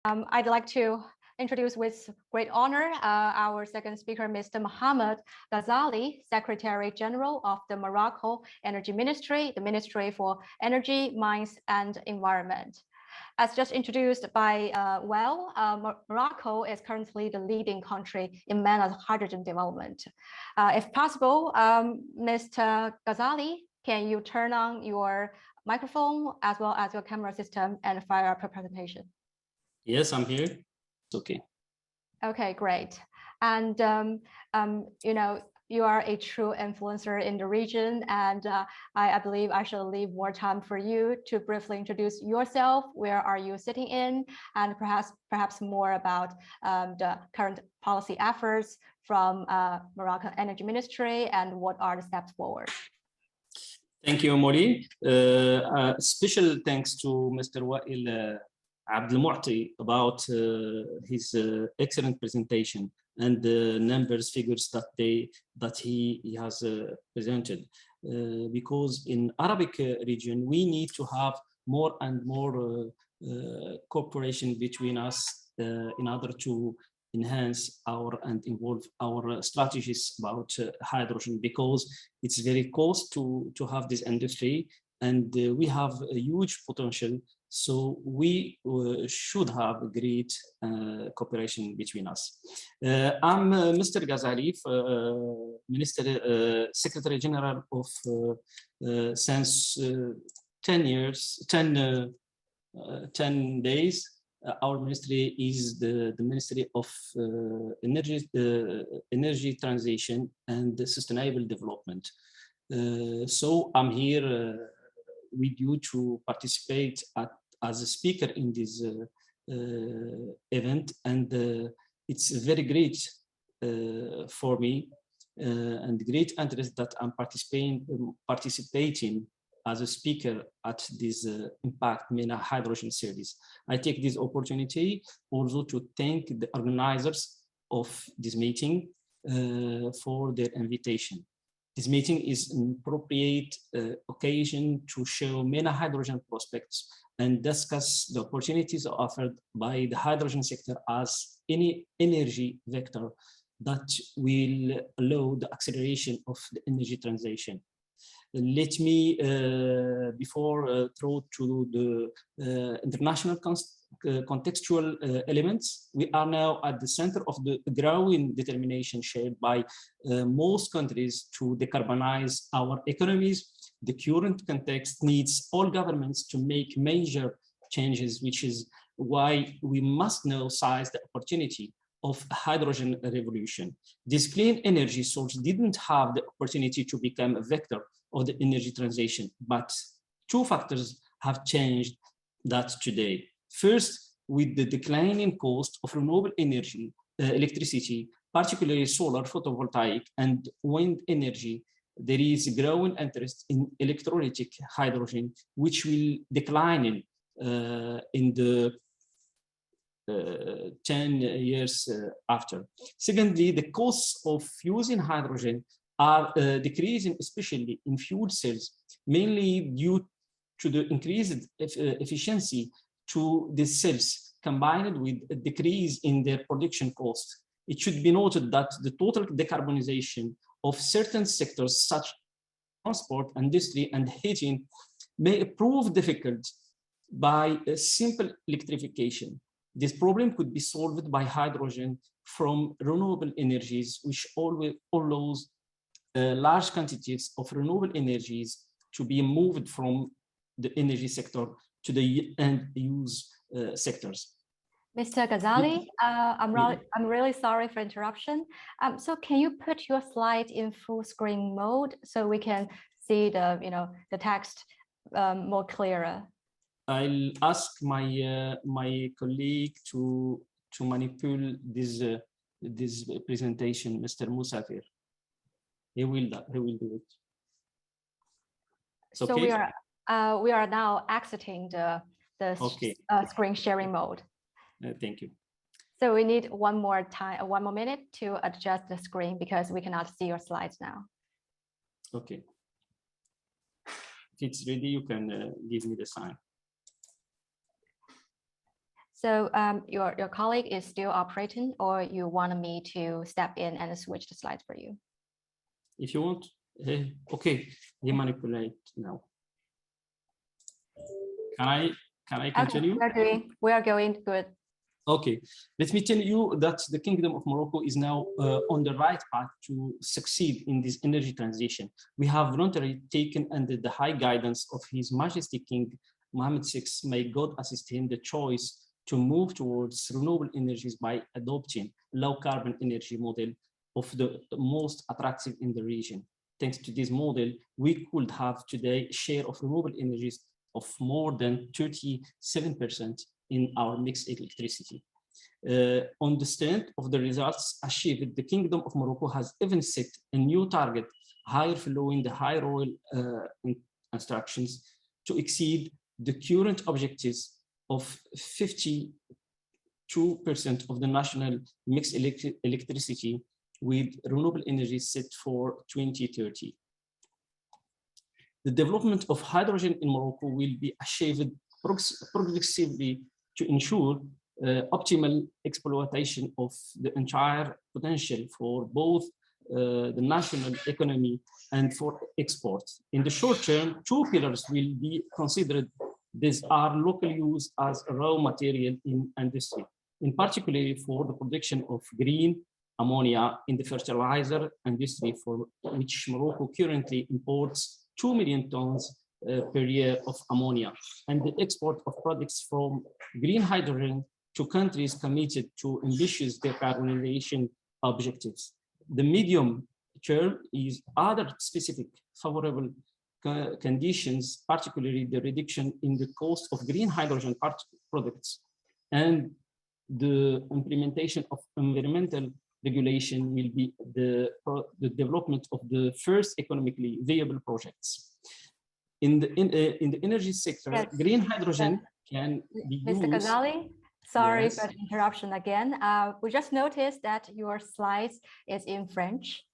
I'd like to introduce with great honor our second speaker, Mr. Mohamed Ghazali, Secretary General of the Morocco Energy Ministry, the Ministry for Energy, Mines and Environment. As just introduced by Morocco is currently the leading country in MENA's hydrogen development. If possible, Mr. Ghazali, can you turn on your microphone as well as your camera system and fire up a presentation? Yes, I'm here. It's okay. Okay, great. And you know, you are a true influencer in the region, and I believe I should leave more time for you to briefly introduce yourself. Where are you sitting in, and perhaps more about the current policy efforts from Moroccan Energy Ministry and what are the steps forward. Thank you, Molly. Special thanks to Mr. 𝐌𝐢𝐧𝐢𝐬𝐿 about his excellent presentation and the numbers, figures that he has presented. Because in Arabic region, we need to have more and more cooperation between us in order to enhance and involve our strategies about hydrogen, because it's very cost to have this industry, and we have a huge potential. So we should have a great cooperation between us. I'm Mr. Ghazali, Secretary General of since 10 days. Our ministry is the Ministry of Energy Transition and Sustainable Development. So I'm here with you to participate as a speaker in this event, and it's very great for me and great interest that I'm participating as a speaker at this Impact MENA Hydrogen Series. I take this opportunity also to thank the organizers of this meeting for their invitation. This meeting is an appropriate occasion to show MENA hydrogen prospects and discuss the opportunities offered by the hydrogen sector as any energy vector that will allow the acceleration of the energy transition. Let me, before throw to the international contextual elements, we are now at the center of the growing determination shared by most countries to decarbonize our economies. The current context needs all governments to make major changes, which is why we must now seize the opportunity of hydrogen revolution. This clean energy source didn't have the opportunity to become a vector of the energy transition, but two factors have changed that today. First, with the declining cost of renewable energy, electricity, particularly solar, photovoltaic, and wind energy, there is growing interest in electrolytic hydrogen, which will decline in the 10 years after. Secondly, the costs of using hydrogen are decreasing, especially in fuel cells, mainly due to the increased efficiency to the cells, combined with a decrease in their production cost. It should be noted that the total decarbonization of certain sectors, such as transport, industry, and heating, may prove difficult by a simple electrification. This problem could be solved by hydrogen from renewable energies, which allows large quantities of renewable energies to be moved from the energy sector to the end-use sectors. Mr. Ghazali, I'm really sorry for interruption. So can you put your slide in full screen mode so we can see the text more clearer? I'll ask my my colleague to manipulate this presentation, Mr. Musafir. He will do it. So okay. We are now exiting the screen sharing mode. Thank you. So we need one more minute to adjust the screen because we cannot see your slides now. Okay. If it's ready, you can give me the sign. So your colleague is still operating, or you want me to step in and switch the slides for you? If you want, okay, they manipulate now. Can I continue? Okay, we are going good. Okay, let me tell you that the Kingdom of Morocco is now on the right path to succeed in this energy transition. We have voluntarily taken under the high guidance of His Majesty King Mohammed VI, may God assist him, the choice to move towards renewable energies by adopting low carbon energy model of the most attractive in the region. Thanks to this model, we could have today a share of renewable energies of more than 37% in our mixed electricity. On the strength of the results achieved, the Kingdom of Morocco has even set a new target higher following the high royal instructions to exceed the current objectives of 52% of the national mixed electricity with renewable energy set for 2030. The development of hydrogen in Morocco will be achieved progressively to ensure optimal exploitation of the entire potential for both the national economy and for export. In the short term, two pillars will be considered. These are local use as a raw material in industry, in particular for the production of green ammonia in the fertilizer industry, for which Morocco currently imports 2 million tons per year of ammonia, and the export of products from green hydrogen to countries committed to ambitious decarbonization objectives. The medium term is other specific favorable conditions, particularly the reduction in the cost of green hydrogen products and the implementation of environmental regulation will be the development of the first economically viable projects. In the energy sector, yes, green hydrogen can be used. Mr. Ghazali, sorry, yes, for the interruption again. We just noticed that your slides is in French,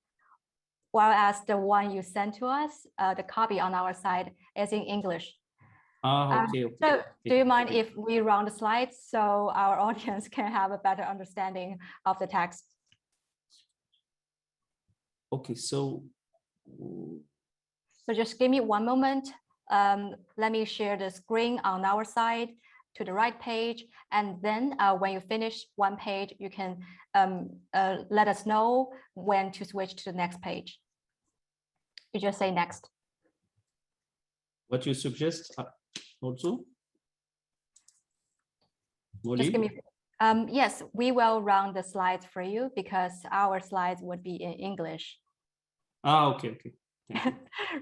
while the one you sent to us, the copy on our side is in English. Okay. So do you mind if we run the slides so our audience can have a better understanding of the text? Okay, so just give me one moment. Let me share the screen on our side to the right page. And then when you finish one page, you can let us know when to switch to the next page. You just say next. What you suggest also? Just give me, yes, we will run the slides for you because our slides would be in English. Okay.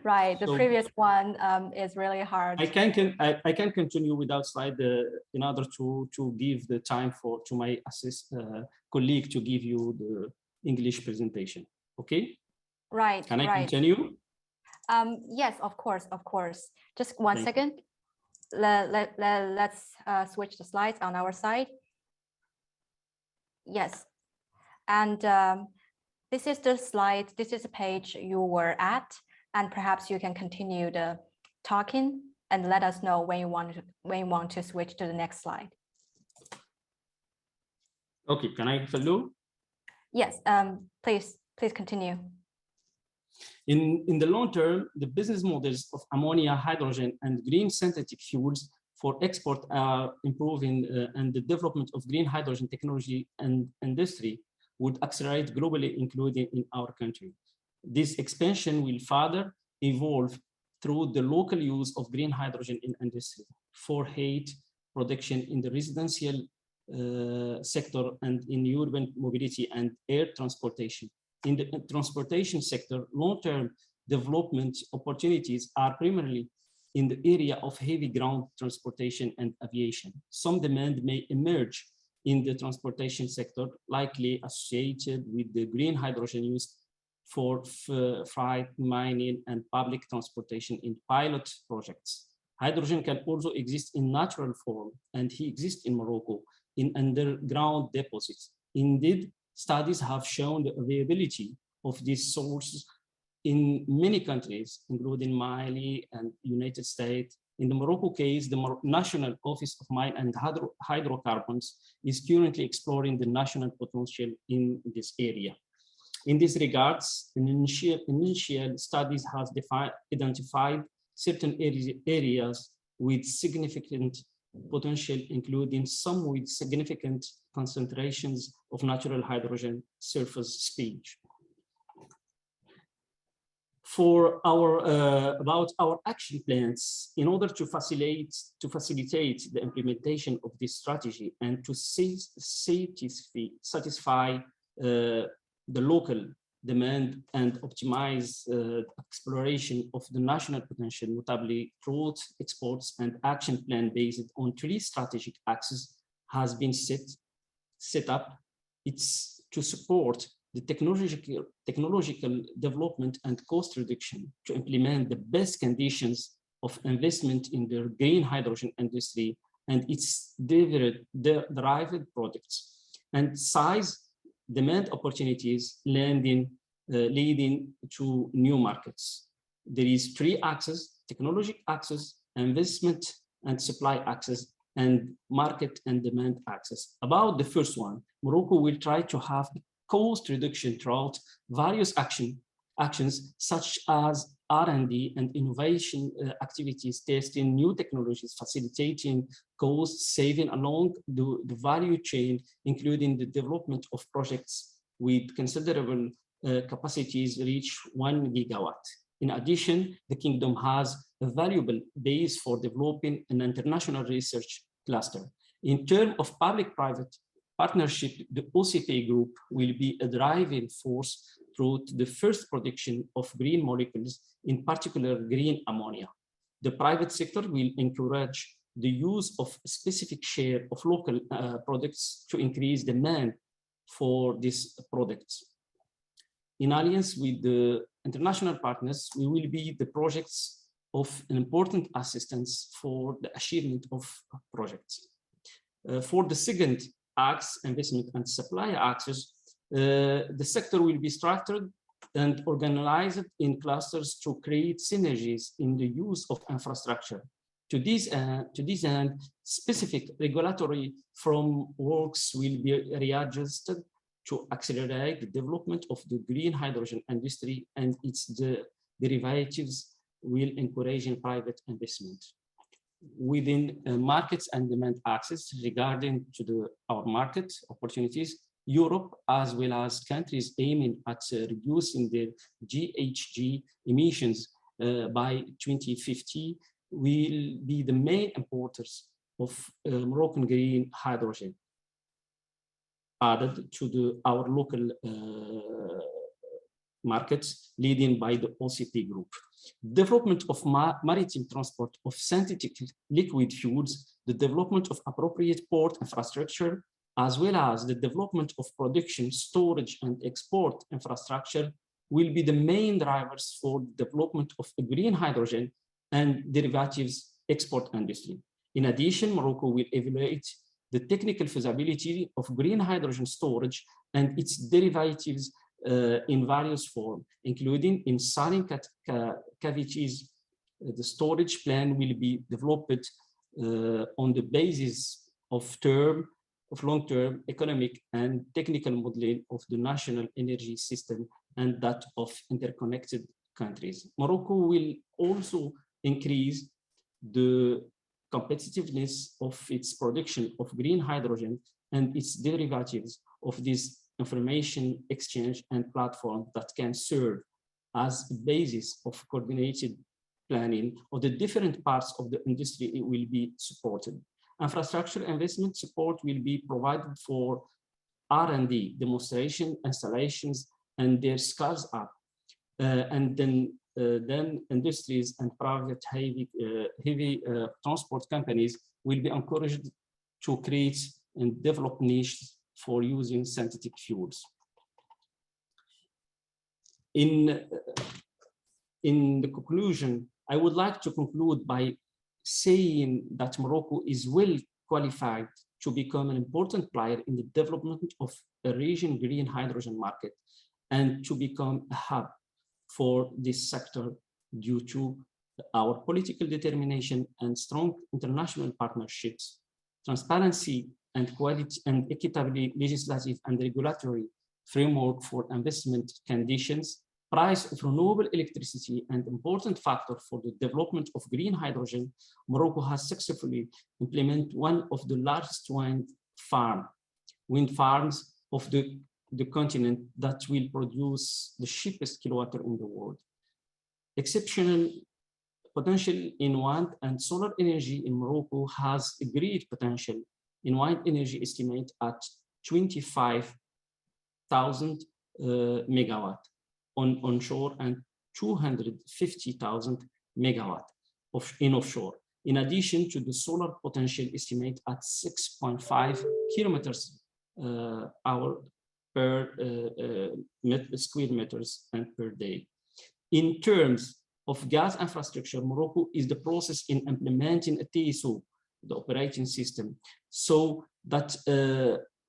Right, the previous one is really hard. I can continue without slide in order to give the time to my colleague to give you the English presentation. Okay. Right. Can I continue? Yes, of course. Just one second. Let's switch the slides on our side. Yes, and this is the slide. This is the page you were at, and perhaps you can continue the talking and let us know when you want to switch to the next slide. Okay, can I follow? Yes, please continue. In the long term, the business models of ammonia, hydrogen, and green synthetic fuels for export are improving, and the development of green hydrogen technology and industry would accelerate globally, including in our country. This expansion will further evolve through the local use of green hydrogen in industry for heat production in the residential sector and in urban mobility and air transportation. In the transportation sector, long-term development opportunities are primarily in the area of heavy ground transportation and aviation. Some demand may emerge in the transportation sector, likely associated with the green hydrogen used for freight, mining, and public transportation in pilot projects. Hydrogen can also exist in natural form, and he exists in Morocco in underground deposits. Indeed, studies have shown the availability of these sources in many countries, including Mali and United States, In the Morocco case, the National Office of Mine and Hydrocarbons is currently exploring the national potential in this area. In this regards, initial studies have identified certain areas with significant potential, including some with significant concentrations of natural hydrogen surface speech. For about our action plans, in order to facilitate the implementation of this strategy and to satisfy the local demand and optimize exploration of the national potential, notably through exports, and action plan based on 3 strategic axes has been set up. It's to support the technological development and cost reduction, to implement the best conditions of investment in the green hydrogen industry and its derived products, and size demand opportunities leading to new markets. There is 3 axes: technology axis, investment and supply axis, and market and demand axis. About the first one, Morocco will try to have cost reduction throughout various actions such as R&D and innovation activities, testing new technologies, facilitating cost saving along the value chain, including the development of projects with considerable capacities reach 1 gigawatt. In addition, the Kingdom has a valuable base for developing an international research cluster. In terms of public-private partnership, the OCP group will be a driving force through the first production of green molecules, in particular green ammonia. The private sector will encourage the use of a specific share of local products to increase demand for these products. In alliance with the international partners, we will be the projects of an important assistance for the achievement of projects. For the second axis, investment and supply axis, the sector will be structured and organized in clusters to create synergies in the use of infrastructure. To this end, specific regulatory frameworks will be readjusted to accelerate the development of the green hydrogen industry, and its derivatives will encourage private investment. Within markets and demand access, regarding to our market opportunities, Europe, as well as countries aiming at reducing their GHG emissions by 2050, will be the main importers of Moroccan green hydrogen, added to our local markets, leading by the OCP group. Development of maritime transport of synthetic liquid fuels, the development of appropriate port infrastructure, as well as the development of production, storage, and export infrastructure will be the main drivers for the development of the green hydrogen and derivatives export industry. In addition, Morocco will evaluate the technical feasibility of green hydrogen storage and its derivatives in various forms, including in saline cavities. The storage plan will be developed on the basis of long-term economic and technical modeling of the national energy system and that of interconnected countries. Morocco will also increase the competitiveness of its production of green hydrogen and its derivatives of this information exchange and platform that can serve as a basis of coordinated planning of the different parts of the industry. It will be supported. Infrastructure investment support will be provided for R&D, demonstration, installations, and their scales up. And then industries and private heavy transport companies will be encouraged to create and develop niches for using synthetic fuels. In the conclusion, I would like to conclude by saying that Morocco is well qualified to become an important player in the development of a region green hydrogen market and to become a hub for this sector due to our political determination and strong international partnerships, transparency and quality and equitable legislative and regulatory framework for investment conditions, price of renewable electricity, and important factor for the development of green hydrogen, Morocco has successfully implemented one of the largest wind farms of the continent that will produce the cheapest kilowatt in the world. Exceptional potential in wind and solar energy in Morocco has a great potential in wind energy estimate at 25,000 megawatt on onshore and 250,000 megawatt in offshore. In addition to the solar potential estimate at 6.5 kilometers hour per square meters and per day. In terms of gas infrastructure, Morocco is the process in implementing a TSO, the operating system, so that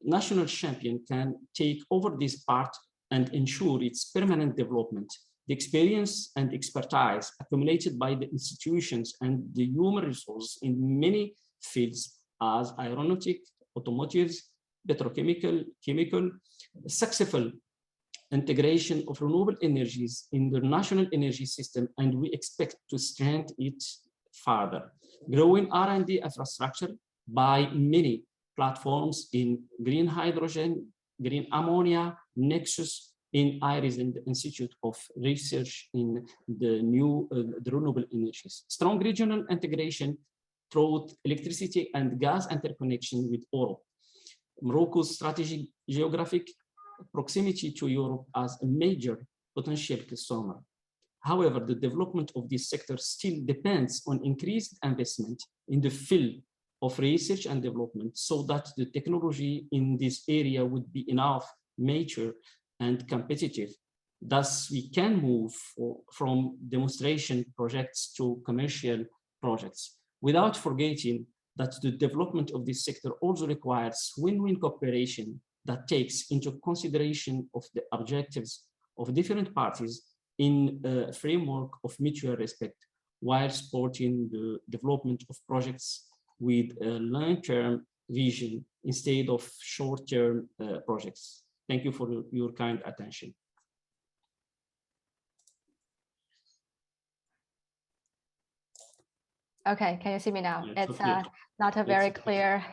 national champion can take over this part and ensure its permanent development. The experience and expertise accumulated by the institutions and the human resources in many fields as aeronautic, automotive, petrochemical, chemical, successful integration of renewable energies in the national energy system, and we expect to strengthen it further. Growing R&D infrastructure by many platforms in green hydrogen, green ammonia, Nexus in IRIS and the Institute of Research in the renewable energies. Strong regional integration through electricity and gas interconnection with Europe. Morocco's strategic geographic proximity to Europe as a major potential customer. However, the development of this sector still depends on increased investment in the field of research and development so that the technology in this area would be enough, mature, and competitive. Thus, we can move from demonstration projects to commercial projects, without forgetting that the development of this sector also requires win-win cooperation that takes into consideration of the objectives of different parties in a framework of mutual respect, while supporting the development of projects with a long-term vision instead of short-term projects. Thank you for your kind attention. Okay, can you see me now? Yes, it's okay. Not a very clear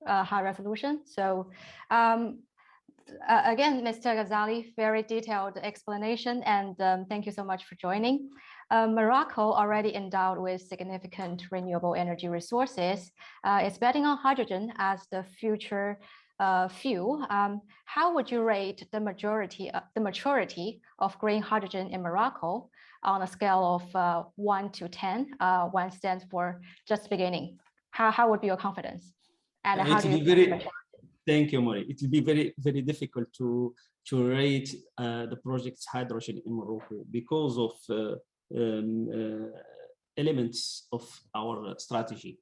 high resolution. So again, Mr. Ghazali, very detailed explanation, and thank you so much for joining. Morocco, already endowed with significant renewable energy resources, is betting on hydrogen as the future fuel. How would you rate the maturity of green hydrogen in Morocco on a scale of 1 to 10? 1 stands for just beginning. How would be your confidence? And how do you Thank you, Mori. It will be very, very difficult to rate the project's hydrogen in Morocco because of elements of our strategy.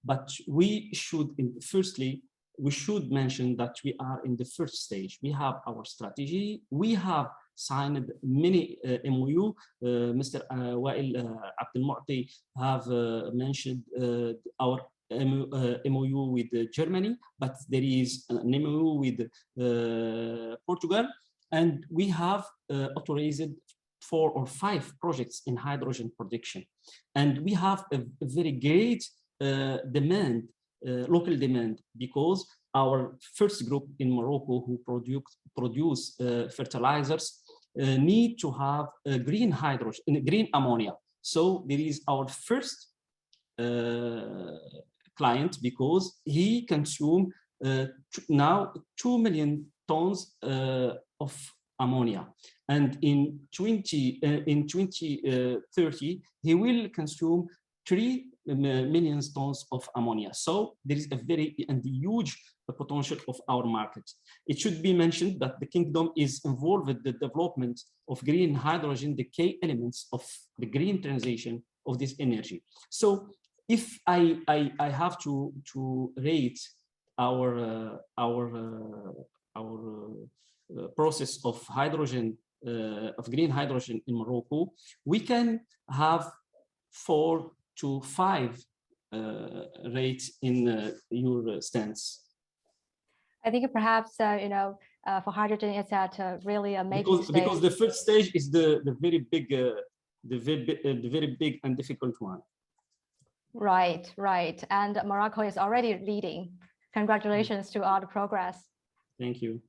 But we should, firstly, we should mention that we are in the first stage. We have our strategy. We have signed many MOU. Mr. 𝐌𝐢𝐧𝐞𝐫𝐿 have mentioned our MOU with Germany, but there is an MOU with Portugal, and we have authorized 4 or 5 projects in hydrogen production. And we have a very great demand, local demand, because our first group in Morocco who produce fertilizers need to have green hydrogen, green ammonia. So there is our first client, because he consumes now 2 million tons of ammonia, and in 2030 he will consume 3 million tons of ammonia. So there is a very huge potential of our market. It should be mentioned that the kingdom is involved with the development of green hydrogen, the key elements of the green transition of this energy. So if I have to rate our process of hydrogen, of green hydrogen in Morocco, we can have 4 to 5 rate in your stance. I think perhaps for hydrogen, it's at a really amazing stage. Because the first stage is the very big, the very big and difficult one. Right, right. And Morocco is already leading. Congratulations to all the progress. Thank you.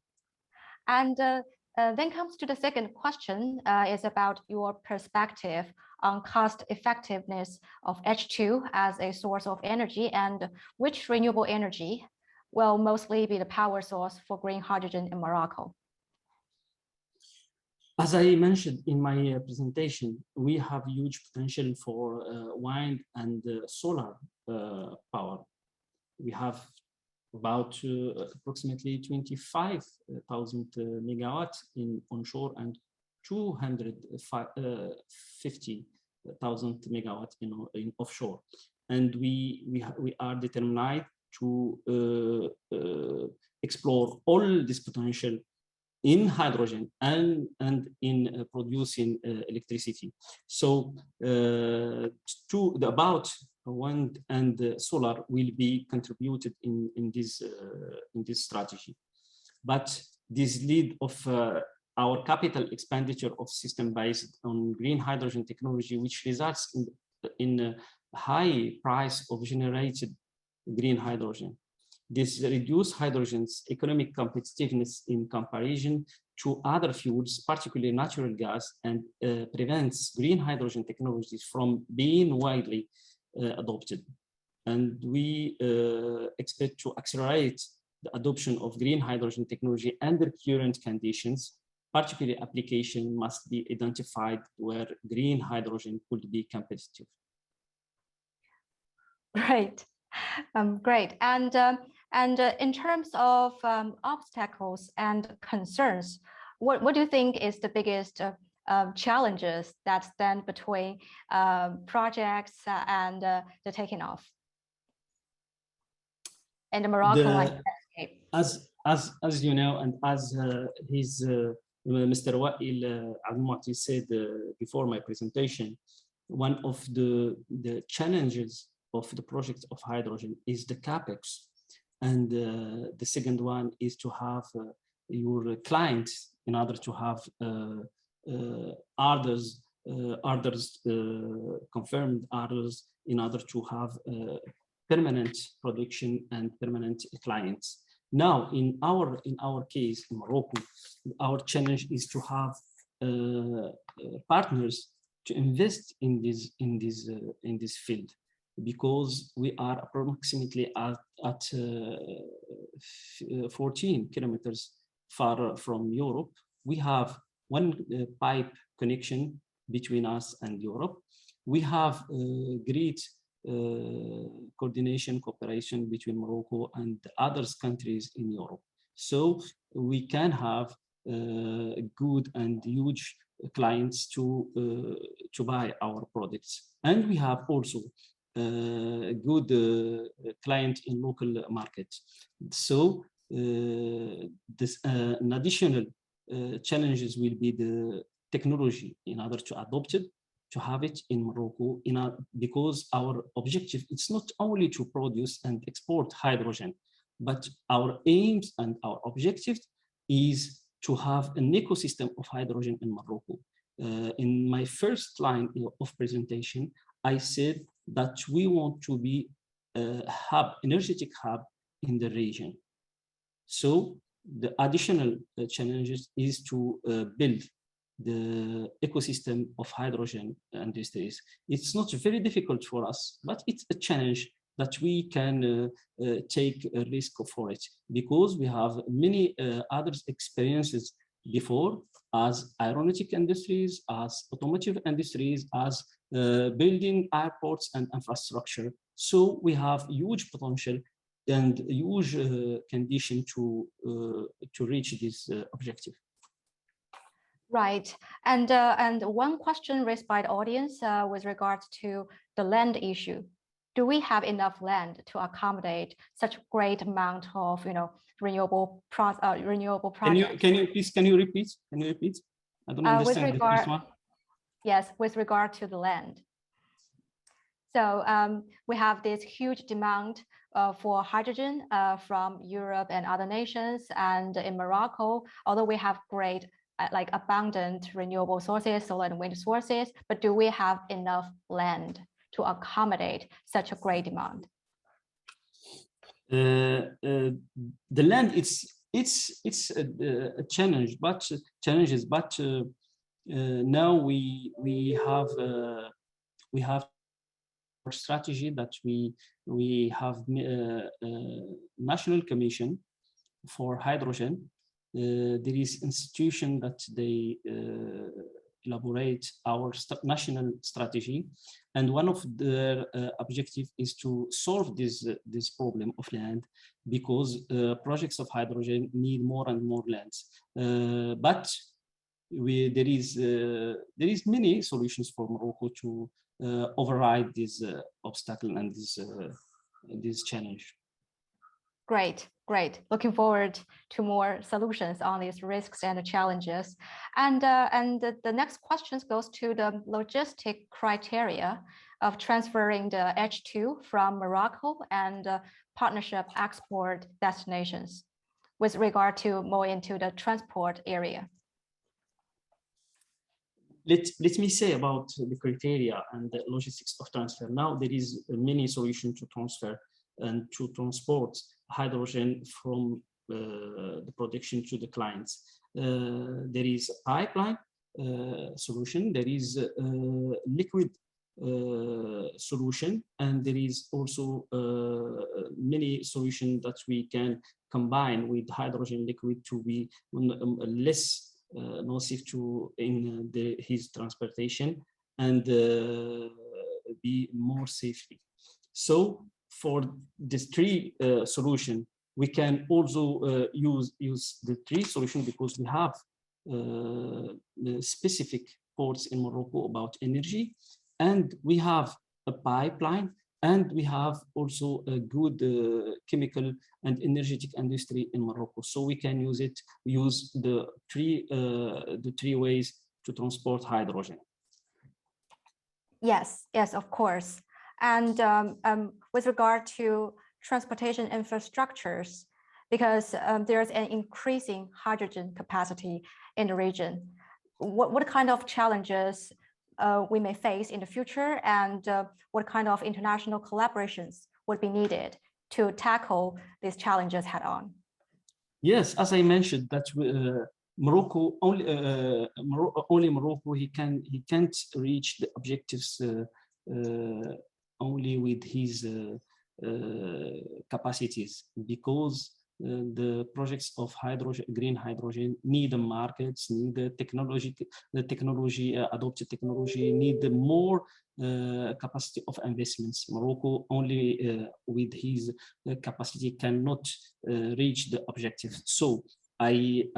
And then comes to the second question, is about your perspective on cost effectiveness of H2 as a source of energy, and which renewable energy will mostly be the power source for green hydrogen in Morocco. As I mentioned in my presentation, we have huge potential for wind and solar power. We have about approximately 25,000 megawatts in onshore and 250,000 megawatts in offshore. And we are determined to explore all this potential in hydrogen and in producing electricity. So about wind and solar will be contributed in this strategy. But this lead of our capital expenditure of system based on green hydrogen technology, which results in a high price of generated green hydrogen. This reduces hydrogen's economic competitiveness in comparison to other fuels, particularly natural gas, and prevents green hydrogen technologies from being widely adopted. And we expect to accelerate the adoption of green hydrogen technology under current conditions. Particularly, application must be identified where green hydrogen could be competitive. Right. Great. And in terms of obstacles and concerns, what do you think is the biggest challenges that stand between projects and the taking off in the Moroccan landscape? As you know, and as Mr. 𝐌𝐢𝐧𝐢𝐬𝐭𝐫𝐲 said before my presentation, one of the challenges of the project of hydrogen is the capex, and the second one is to have your clients in order to have confirmed orders in order to have permanent production and permanent clients. Now, in our case in Morocco, our challenge is to have partners to invest in this field, because we are approximately at 14 kilometers far from Europe. We have one pipe connection between us and Europe. We have great coordination, cooperation between Morocco and other countries in Europe. So we can have good and huge clients to buy our products. And we have also good client in local market. So this an additional challenges will be the technology in order to adopt it, to have it in Morocco, because our objective is not only to produce and export hydrogen, but our aims and our objective is to have an ecosystem of hydrogen in Morocco. In my first line of presentation, I said that we want to be a hub, energetic hub in the region. So the additional challenges is to build the ecosystem of hydrogen industries. It's not very difficult for us, but it's a challenge that we can take a risk for it, because we have many other experiences before, as aeronautic industries, as automotive industries, as building airports and infrastructure. So we have huge potential and huge condition to reach this objective. Right, and one question raised by the audience with regards to the land issue. Do we have enough land to accommodate such great amount of renewable projects? Can you repeat? I don't understand the first one. Yes, with regard to the land. So we have this huge demand for hydrogen from Europe and other nations, and in Morocco, although we have great like abundant renewable sources, solar and wind sources, but do we have enough land to accommodate such a great demand? The land, it's a challenge, but now we have a strategy that we have national commission for hydrogen. There is institution that they elaborate our national strategy, and one of their objective is to solve this problem of land, because projects of hydrogen need more and more lands. But there is many solutions for Morocco to override this obstacle and this challenge. Great, great. Looking forward to more solutions on these risks and challenges. And the next question goes to the logistic criteria of transferring the H2 from Morocco and partnership export destinations with regard to more into the transport area. Let me say about the criteria and the logistics of transfer. Now there is many solutions to transfer and to transport hydrogen from the production to the clients. There is a pipeline solution, there is a liquid solution, and there is also many solutions that we can combine with hydrogen liquid to be less nocive in his transportation and be more safely. So for this three solution, we can also use the three solution because we have specific ports in Morocco about energy, and we have a pipeline, and we have also a good chemical and energetic industry in Morocco. So we can use the three ways to transport hydrogen. Yes, yes, of course. And with regard to transportation infrastructures, because there's an increasing hydrogen capacity in the region, what kind of challenges we may face in the future, and what kind of international collaborations would be needed to tackle these challenges head on? Yes, as I mentioned, that Morocco only Morocco he can't reach the objectives only with his capacities, because the projects of green hydrogen need the markets, need the technology, adopted technology, need the more capacity of investments. Morocco only with his capacity cannot reach the objective. So I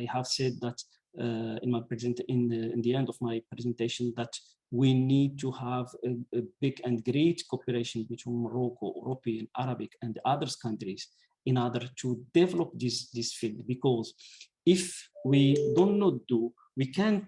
have said that in the end of my presentation, that we need to have a big and great cooperation between Morocco, European, Arabic, and other countries in order to develop this field. Because if we do not do, we can't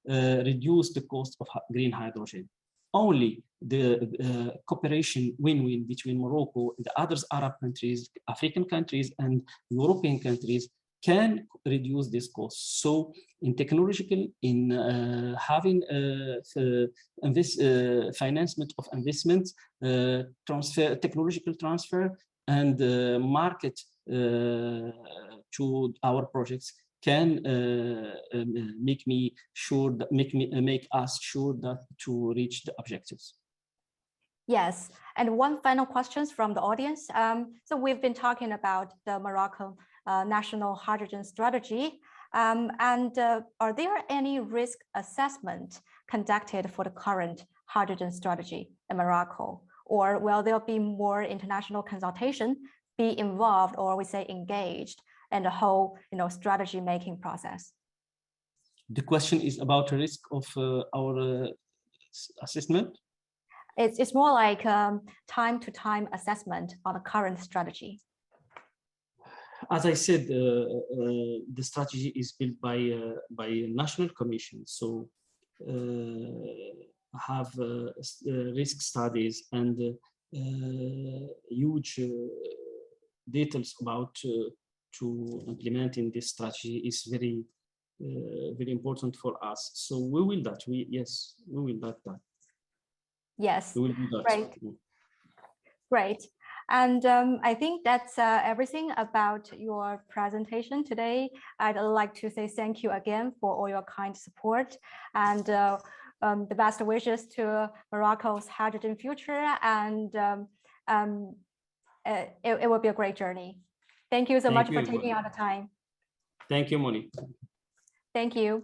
reduce the cost of green hydrogen. Only the cooperation win-win between Morocco and the other Arab countries, African countries, and European countries can reduce this cost. So in technological, in having financement of investment, technological transfer, and market to our projects can make us sure that to reach the objectives. Yes, and one final question from the audience. So we've been talking about the Moroccan national hydrogen strategy, and are there any risk assessment conducted for the current hydrogen strategy in Morocco, or will there be more international consultation be involved, or we say engaged in the whole strategy making process? The question is about the risk of our assessment. It's more like time-to-time assessment on the current strategy. As I said, the strategy is built by a national commission. So have risk studies and huge details about to implementing this strategy is very very important for us. So we will that. Yes, we will that. Yes, we will do that. Great. Great. And I think that's everything about your presentation today. I'd like to say thank you again for all your kind support, and the best wishes to Morocco's hydrogen future, and it will be a great journey. Thank you so much for taking out the time. Thank you, Moni. Thank you.